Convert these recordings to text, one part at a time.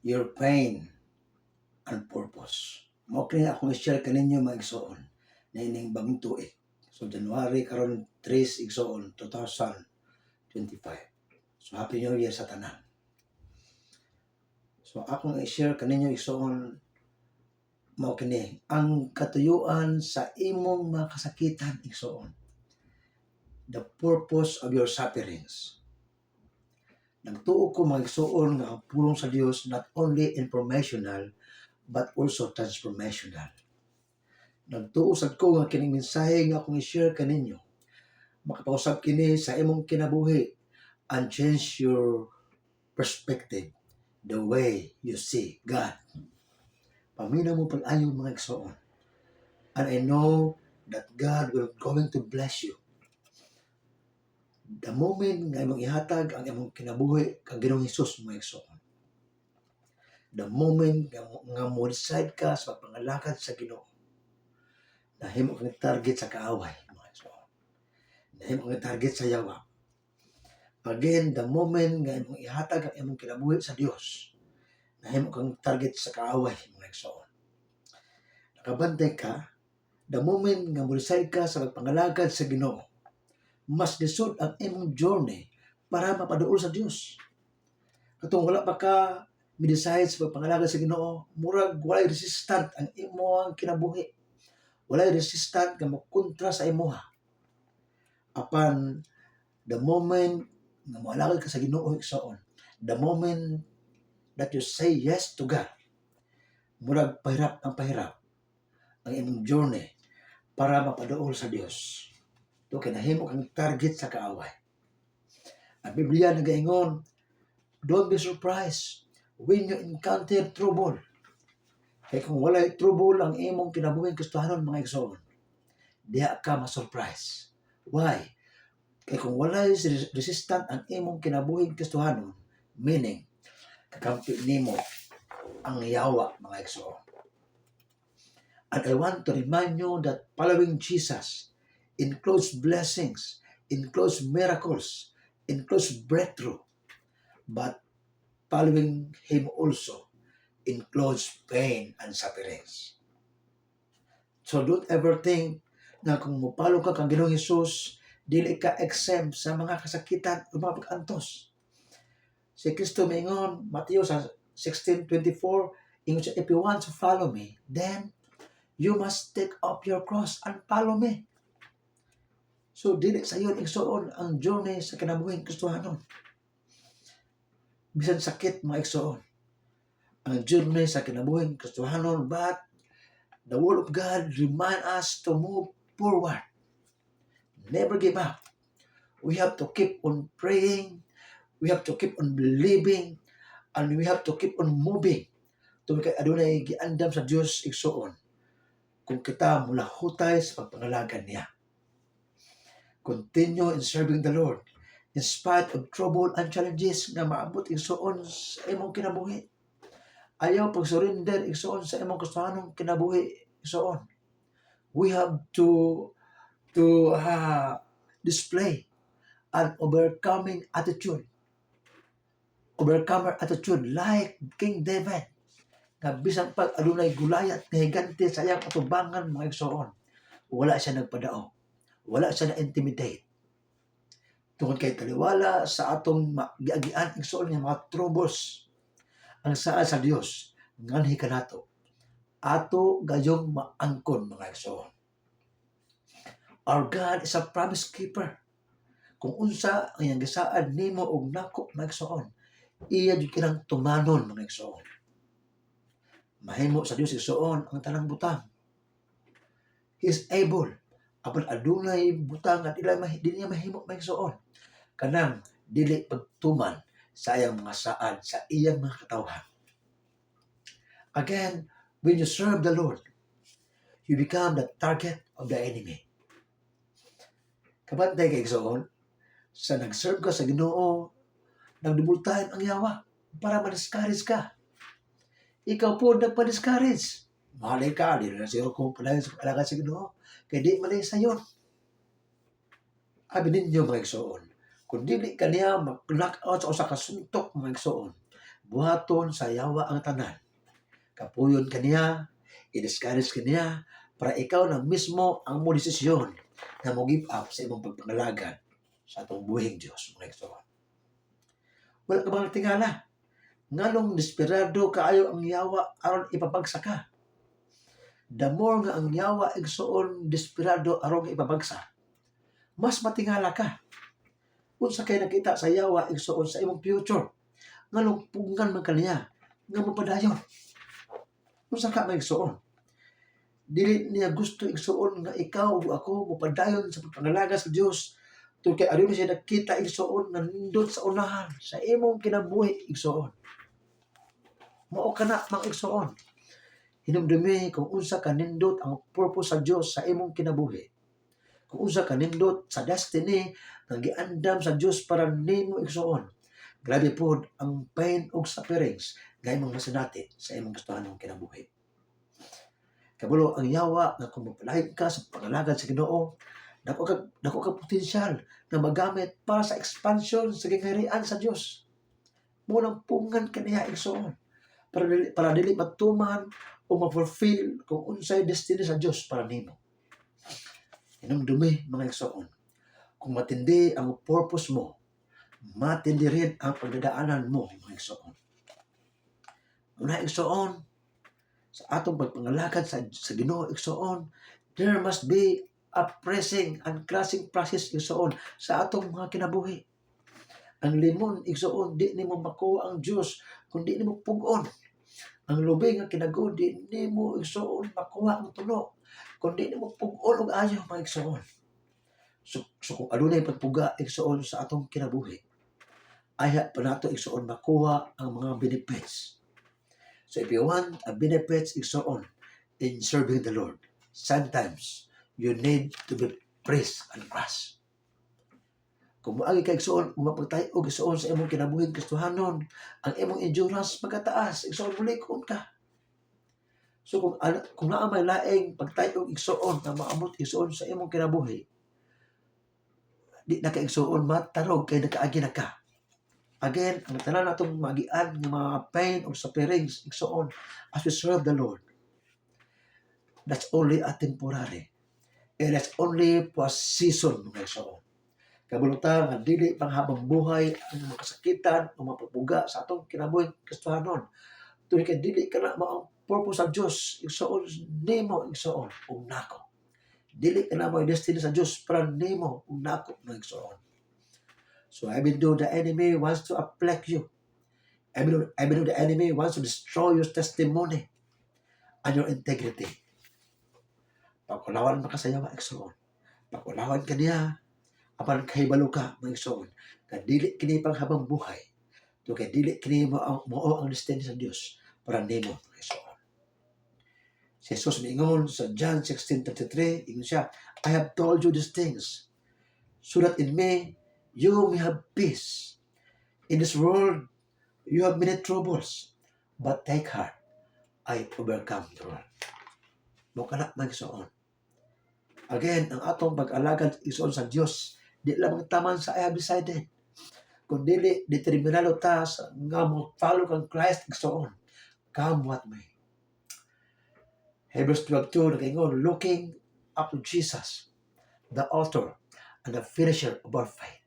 your pain and purpose. Mao kini akong i-share kaninyo mga igsoon na ining bagong tuig. So January karon 3 igsoon 2025. So Happy New Year sa tanan. So akong i-share kaninyo igsoon mao kini ang katuyuan sa imong mga kasakitan igsoon. The purpose of your sufferings. Nagtuo ko mga igsoon nga ang pulong sa Dios not only informational but also transformational. Nagtuo sad ko nga kining mensahe nga akong i-share kaninyo makapausab kini sa imong kinabuhi and change your perspective, the way you see God. Paminaw mo pag-ayo mga igsoon. And I know that God will going to bless you. The moment nga imong ihatag ang imong kinabuhi kang Ginoong Hesus mga igsoon. The moment nga mo decide ka sa pagpangalakad sa Ginoo. Nahimo kang target sa kaaway mga igsoon. Nahimo kang target sa yawa. Again, the moment nga imong ihatag ang imong kinabuhi sa Dios. Nahimo kang target sa kaaway mga igsoon. Nakabantay ka, the moment nga mo decide ka sa pagpangalakad sa Ginoo, mas lisod ang imong journey para mapaduol sa Dios. Katong wala pa ka mi-decide sa pagpangalakad sa Ginoo, murag walay resistant ang imong kinabuhi. Walay resistant nga mokontra sa imuha. Apan the moment nga moalakad ka sa Ginoo igsoon, the moment that you say yes to God, murag pahirap ang imong journey para mapaduol sa Dios. Ito kinahimo kang target sa kaaway. Ang Biblia nagaingon, don't be surprised when you encounter trouble. Kaya kung walay trouble ang imong kinabuhing gustuhanon mga igsoon, diha ka ma-surprise. Why? Kaya kung walay resistant ang imong kinabuhing gustuhanon, meaning kakampi nimo ang yawa mga igsoon. And I want to remind you that following Jesus includes blessings, includes miracles, includes breakthrough. But following Him also includes pain and sufferings. So don't ever think na kung mupalo ka kang Ginoong Hesus, dili ka exempt sa mga kasakitan o mga pag-antos. Si Kristo maingon, Mateo 16:24, ingon siya, if you want to follow me, then you must take up your cross and follow me. So, dili sa iyon igsoon ang journey sa kinabuhing Kristohanon. Bisan sakit mga igsoon. Ang journey sa kinabuhing Kristohanon, but the Word of God remind us to move forward. Never give up. We have to keep on praying. We have to keep on believing. And we have to keep on moving. Tungkol kay adunay giandam sa Dios igsoon. Kung kita mula hutay sa pagpangalagan niya. Continue in serving the Lord in spite of trouble and challenges nga maabot igsoon sa imong kinabuhi. Ayaw pag-surrender igsoon sa imong gustuhanong kinabuhi igsoon. We have to display an overcoming attitude. Overcomer attitude like King David. Nga bisan pag adunay gulayat nga higante sa iyang atubangan mga igsoon, wala siya nagpadao, wala siya na-intimidate. Tungod kay taliwala sa atong giagian igsoon nga mga troubles, ang saa sa Dios nganhi kanato ato gayong maangkon mga igsoon. Our God is a promise keeper. Kung unsa ang iyang gisaad nimo og nako mga igsoon, iya jud kinang tumanon mga igsoon. Mahimo sa Dios igsoon ang tanang butang. He is able. Apan adunay butang at dili niya mahimo mga igsoon. Kanang dili pagtuman sa iyang mga saad sa iyang mga katawhan. Again, when you serve the Lord, you become the target of the enemy. Kabantay kay igsoon, sa nag-serve ka sa Ginoo, nagdubultahan ang yawa para ma-discourage ka. Ikaw po nagpa-discourage. Mahalay ka, di na siya kung palayan sa pagkalakan sa Ginoo. Kaya di malay sa yun. Abi ninyo mga igsoon, kung dili ka niya mag-knock out sa usa ka suntok mga igsoon, buhaton sa yawa ang tanan. Kapuyon kaniya, i-discourage kaniya, para ikaw na mismo ang mo desisyon na mo give up sa imong pagpangalagan sa atong buhing Diyos. Mga igsoon. Wala ka bang tingala? Nganong desperado kaayo ang yawa aron ipabagsa ka? The more nga ang yawa igsoon desperado aron ipabagsa, mas matingala ka. Unsa kay nakita sa yawa igsoon sa imong future, nganong punggan man kaniya nga mapadayon. Unsa ka maigsoon? Dili niya gusto igsoon nga ikaw o ako mapadayon sa pagpangalaga sa Dios. Tungod kay aduna siya nakita igsoon nga nindot sa unahan sa imong kinabuhi igsoon. Mao kana mga igsoon. Hinumdumi kung unsa ka nindot ang purpose sa Dios sa imong kinabuhi. Kung unsa ka nindot sa destiny nga giandam sa Dios para nimo igsoon. Grabe pod ang pain ug sufferings nga imong masinati sa imong gustuhanong kinabuhi. Kabulo ang yawa nga kung mapalahig ka sa pangalagad sa Ginoo, dako ka potensyal na magamit para sa expansion sa gingharian sa Dios. Munang pungan kaniya igsoon para dili matuman o ma-fulfill kung unsay destiny sa Dios para nimo. Hinumdumi mga igsoon. Kung matindi ang purpose mo, matindi rin ang pagdadaanan mo mga igsoon. Una igsoon, sa atong pagpangalagad sa Ginoo igsoon, there must be a pressing and crushing process igsoon sa atong mga kinabuhi. Ang limon igsoon di nimo makuha ang Dios kundi nimo pug-on. Ang lubing nga kinago di nimo igsoon makuha ang tulo kundi nimo pug-on og ayo mga igsoon. So kung adunay pagpuga igsoon sa atong kinabuhi, aya pa nato igsoon makuha ang mga benefits. So if you want a benefits igsoon in serving the Lord, sometimes you need to be pressed and crushed. Kung moagi ka igsoon, mapagtayo igsoon sa imong kinabuhing Kristohanon, ang imong endurance magkataas, igsoon mulikon ka. So kung naa may laing pagtayo igsoon na maamot igsoon sa imong kinabuhi, di na ka igsoon matarog kay nakaagi na ka. Again, ang tanan natong magian ng mga pain o sufferings igsoon as we serve the Lord, that's only a temporary. And that's only for a season mga igsoon. Kabulutan nga dili panghabang buhay ang mga kasakitan o mapapuga sa atong kinabuhing Kristohanon. Tuloy kay dili ka na maang purpose sa Dios igsoon nimo igsoon ug nako. Dili ka na mo destiny sa Dios para nimo ug nako mga igsoon. So even though the enemy wants to afflict you, even though the enemy wants to destroy your testimony and your integrity, pag-ulawan makasayawa igsoon. Pag-ulawan ka niya, apan kahibalo ka mga igsoon, nga dili kini panghabang buhay, to kay dili kini mo ang destiny sa Dios para nimo mga igsoon. Si Jesus miingon sa John 16:33, ingon siya, I have told you these things so that in me you may have peace. In this world you have many troubles, but take heart, I overcome the world. Mukha mga igsoon. Again, ang atong pag-alagad igsoon sa Dios, di lamang taman sa I have decided, kundi determinado ta nga mo follow kang Christ igsoon, come what may. Hebrews 12:2 nakaingon, looking up to Jesus, the author and the finisher of our faith.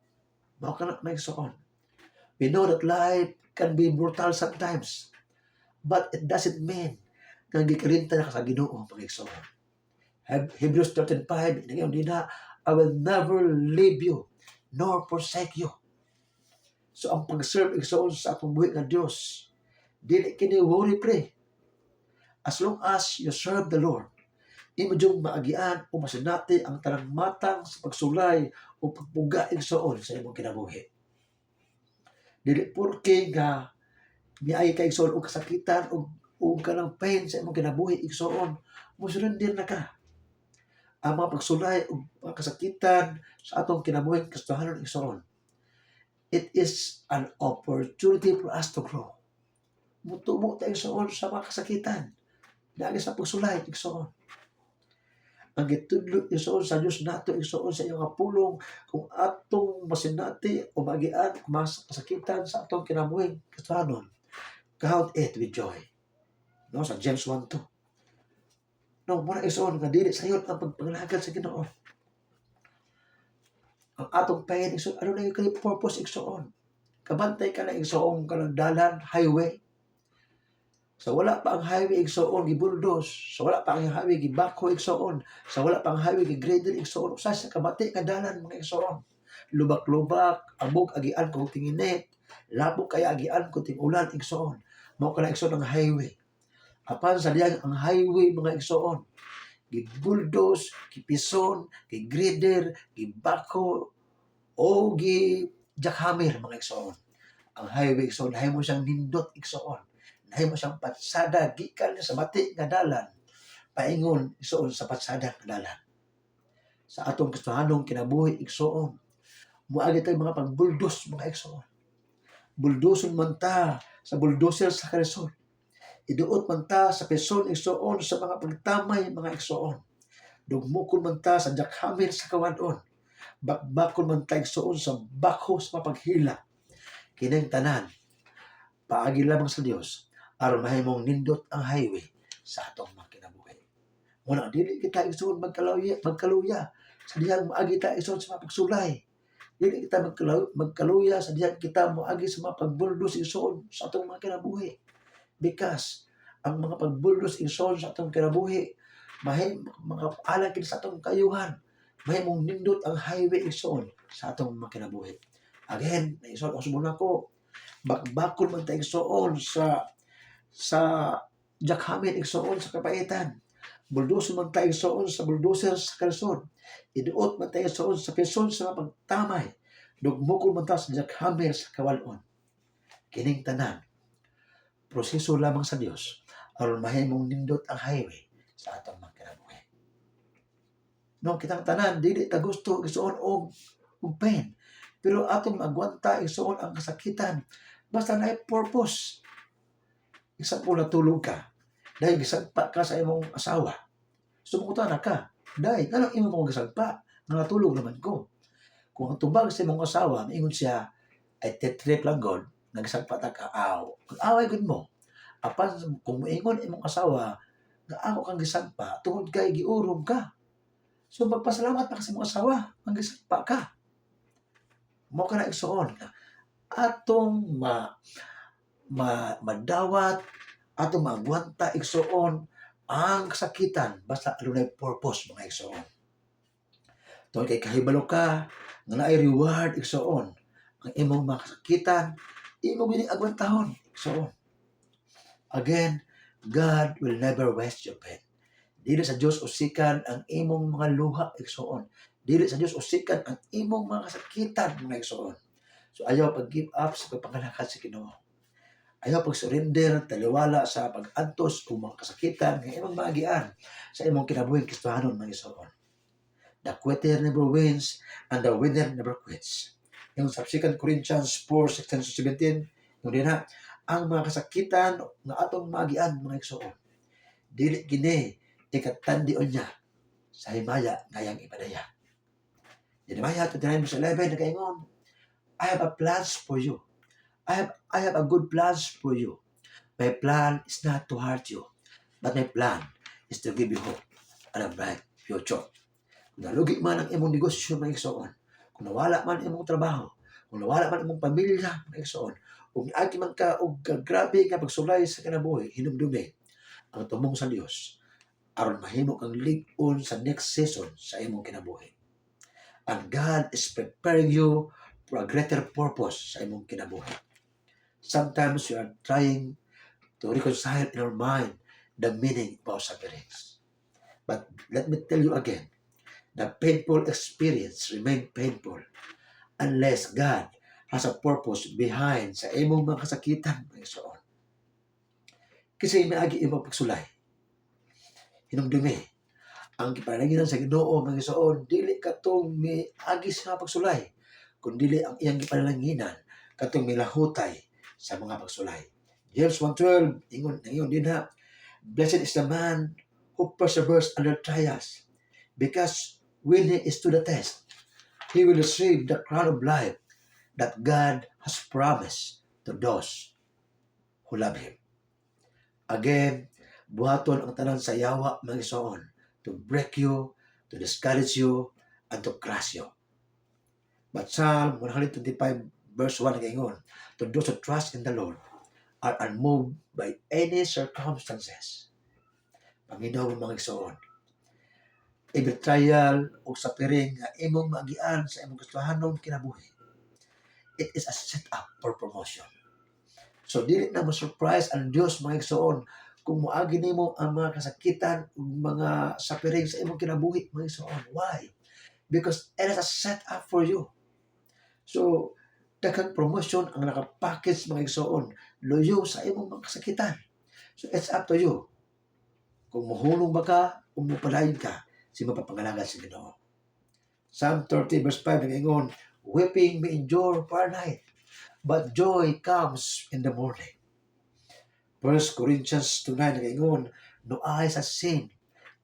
Mao kana may igsoon. We know that life can be brutal sometimes, but it doesn't mean nga gikarinta na ka sa Ginoo mga igsoon. Hebrews 13:5 nakaingon dina, I will never leave you nor forsake you. So ang pag-serve igsoon sa atong buhi nga Dios, dili kini worry pre. As long as you serve the Lord, imo jung maagian o masinati ang tanang matang sa pagsulay o pagpuga igsoon sa imong kinabuhi. Dili porke nga miay ka igsoon o kasakitan o kanang pain sa imong kinabuhi igsoon, musurrender na ka. Ang mga pagsulay o mga kasakitan sa atong kinabuhi Kristohanon igsoon, it is an opportunity for us to grow. Mutubo tayo igsoon sa mga kasakitan. Dali sa pagsulay igsoon. Ang gitudlo igsoon sa Dios nato igsoon sa iyang pulong kung atong masinati o magian kung mga kasakitan sa atong kinabuhi Kristohanon. count it with joy. No, sa James 1:2. No, muna igsoon nga dili sayon ang pagpangalagad sa Ginoo. Ang atong pain igsoon, ano na yung kay purpose igsoon? Kabantay ka na igsoon ka ng dalan, highway. Sa wala pa ang highway igsoon gibuldos, sa wala pa ang highway gibako igsoon, sa wala pa ang highway gigrader igsoon, usa sa kabati nga dalan mga igsoon. Lubak-lubak, abog agian kung tinginit, labog kaya agian kung tingulan igsoon. Mao kana igsoon ang highway. Apan sa diyang ang highway mga igsoon, gibuldos, gipison, gigrader, gibako, o jackhammer mga igsoon. Ang highway igsoon, nahimo siyang nindot igsoon. Nahimo siyang patsada, gikan sa bati nga dalan, paingon igsoon sa patsada nga dalan. Sa atong Kristohanong kinabuhi igsoon, muagi tayo mga pagbuldos mga igsoon. Buldoson man ta sa bulldozer sa Quezon. Iduot man ta sa Quezon igsoon sa mga pagtamay mga igsoon. Dugmukon man ta sa jackhammer sa kawadon. Bakbakon man ta igsoon sa bako sa mapaghila. Kining tanan, paagi lamang sa Dios aron mahimong nindot ang highway sa atong mga kinabuhi. Muna dili kita igsoon magkaluya sa diyang maagi ta igsoon sa mapagsulay. Dili kita magkaluya sa diyang kita moagi sa mga pagbuldos igsoon sa atong mga kinabuhi. Because ang mga pagbuldos igsoon sa atong kinabuhi mga alang kini sa atong kayuhan, mahimong nindot ang highway igsoon sa atong mga kinabuhi. Again, naigsoon ang sumuna ko, bakbakon man ta igsoon sa jackhammer igsoon sa kapaitan. Buldoso man tayo igsoon sa bulldozer sa Quezon. Iduot man tayo igsoon sa Quezon sa pagtamay. Dugmukon man tayo sa jackhammer sa kawalon. Kining tanan, proseso lamang sa Dios aron mahimong nindot ang highway sa atong mga kinabuhi. No, kitang tanan dili ta gusto igsoon og pain, pero atong magwanta igsoon ang kasakitan basta na purpose. Isa po natulog ka dahil gisagpa ka sa imong asawa. Sumukutan na ka dahil kanang imong mga gisagpa nga natulog naman ko. Kung ang tubag sa imong asawa ingon siya ay tetrip lang god nagsagpa ta ka aw. Mag-away gud mo. Apan kung moingon imong asawa nga ako kang gisagpa tungod kay giurong ka. So magpasalamat pa ka sa imong asawa ang gisagpa ka. Mo kana igsoon atong madawat atong magwanta igsoon ang kasakitan basta adunay purpose mga igsoon. Tungod kay kahibalo ka nga naay reward igsoon ang imong mga kasakitan imo gini agwantahon igsoon. Again, God will never waste your pain. Dili sa Dios usikan ang imong mga luha igsoon. Dili sa Dios usikan ang imong mga kasakitan mga igsoon. So ayaw pag-give up sa pagpangalakad sa Ginoo. Ayaw pag-surrender, taliwala sa pag-antos o mga kasakitan ng imong maagian sa imong kinabuhing Kristohanon mga igsoon. The quitter never wins and the winner never quits. Yung sa 2 Corinthians 4:16-17, yung din ha, ang mga kasakitan nga atong maagian mga igsoon, dili gini ikatandion niya sa himaya ngayang ipadaya. Jeremiah 29:11 nagaingon, I have a plans for you. I have a good plans for you. My plan is not to hurt you, but my plan is to give you hope and a bright future. Kung nalugi man ang imong negosyo mga igsoon, kung nawala man imong trabaho, kung nawala man imong pamilya mga igsoon, kung agi man ka og grabe nga pagsulay sa kinabuhi, hinumdumi ang tumong sa Dios aron mahimo kang lig-on sa next season sa imong kinabuhi. And God is preparing you for a greater purpose sa imong kinabuhi. Sometimes we are trying to reconcile in our mind the meaning of our sufferings. But let me tell you again, the painful experience remain painful unless God has a purpose behind sa imong mga kasakitan mga igsoon. Kasi inaagi imong pagsulay. Hinumdumi ang gipalanginan sa Ginoo mga igsoon, dili katong miagi sa pagsulay, kundi ang iyang gipalanginan katong milahutay sa mga pagsulay. James 1:12 ingon din ha, blessed is the man who perseveres under trials, because when he is to the test, he will receive the crown of life that God has promised to those who who love Him. Again, buhaton ang tanan sa yawa mga igsoon to break you, to discourage you, and to crush you. But Psalm 125 verse 1 ngayon, to those who trust in the Lord are unmoved by any circumstances. Panginoon mga igsoon, every trial o suffering nga imong maagian sa imong gustuhanon kinabuhi, it is a set-up for promotion. So dili na ma-surprise ang Dios mga igsoon kung moagi nimo ang mga kasakitan ug mga suffering sa imong kinabuhi mga igsoon. Why? Because it is a set-up for you. So daghang promotion ang nakapackage mga igsoon luyo sa imong mga kasakitan. So it's up to you. Kung mahulong ba ka, kung mapalayon ka, si mapapangalagan sa Ginoo. Psalm 30 verse 5 ngayon, weeping may endure for a night, but joy comes in the morning. 1 Corinthians 2:9 ngayon, no eyes has seen,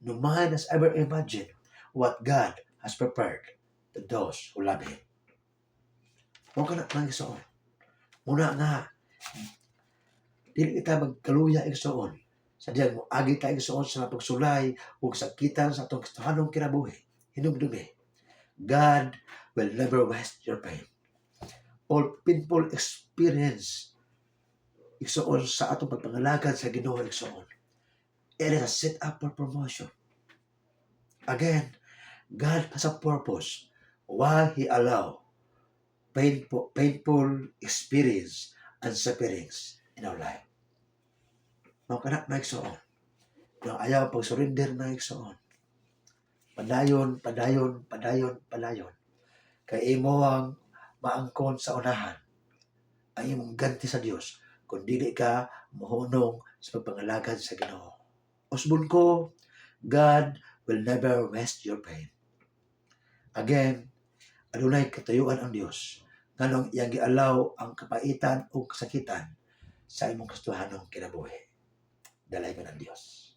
no mind has ever imagined what God has prepared to those who love Him. Huwag ka na lang igsoon. Muna nga, dili kita magkaluya igsoon. Sa diyang mo agi tayo igsoon sa pagsulay ug sakitan sa atong gustuhanong kinabuhi. Hinumdumi. God will never waste your pain. All painful experience igsoon sa atong pagpangalagan sa Ginoo igsoon. It is a set up for promotion. Again, God has a purpose why He allow painful experience and sufferings in our life. Mga kanak na igsoon. Nang ayaw pag-surrender na igsoon. Padayon, padayon, padayon, padayon. Kay imo ang maangkon sa unahan. Ay imong ganti sa Dios kung dili ka mohunong sa pagpangalagan sa Ginoo. Usbon ko, God will never waste your pain. Again, adunay katuyuan ang Dios nganong iyang gialaw ang kapaitan o kasakitan sa imong gustuhanong kinabuhi. Dalay ka ng Diyos.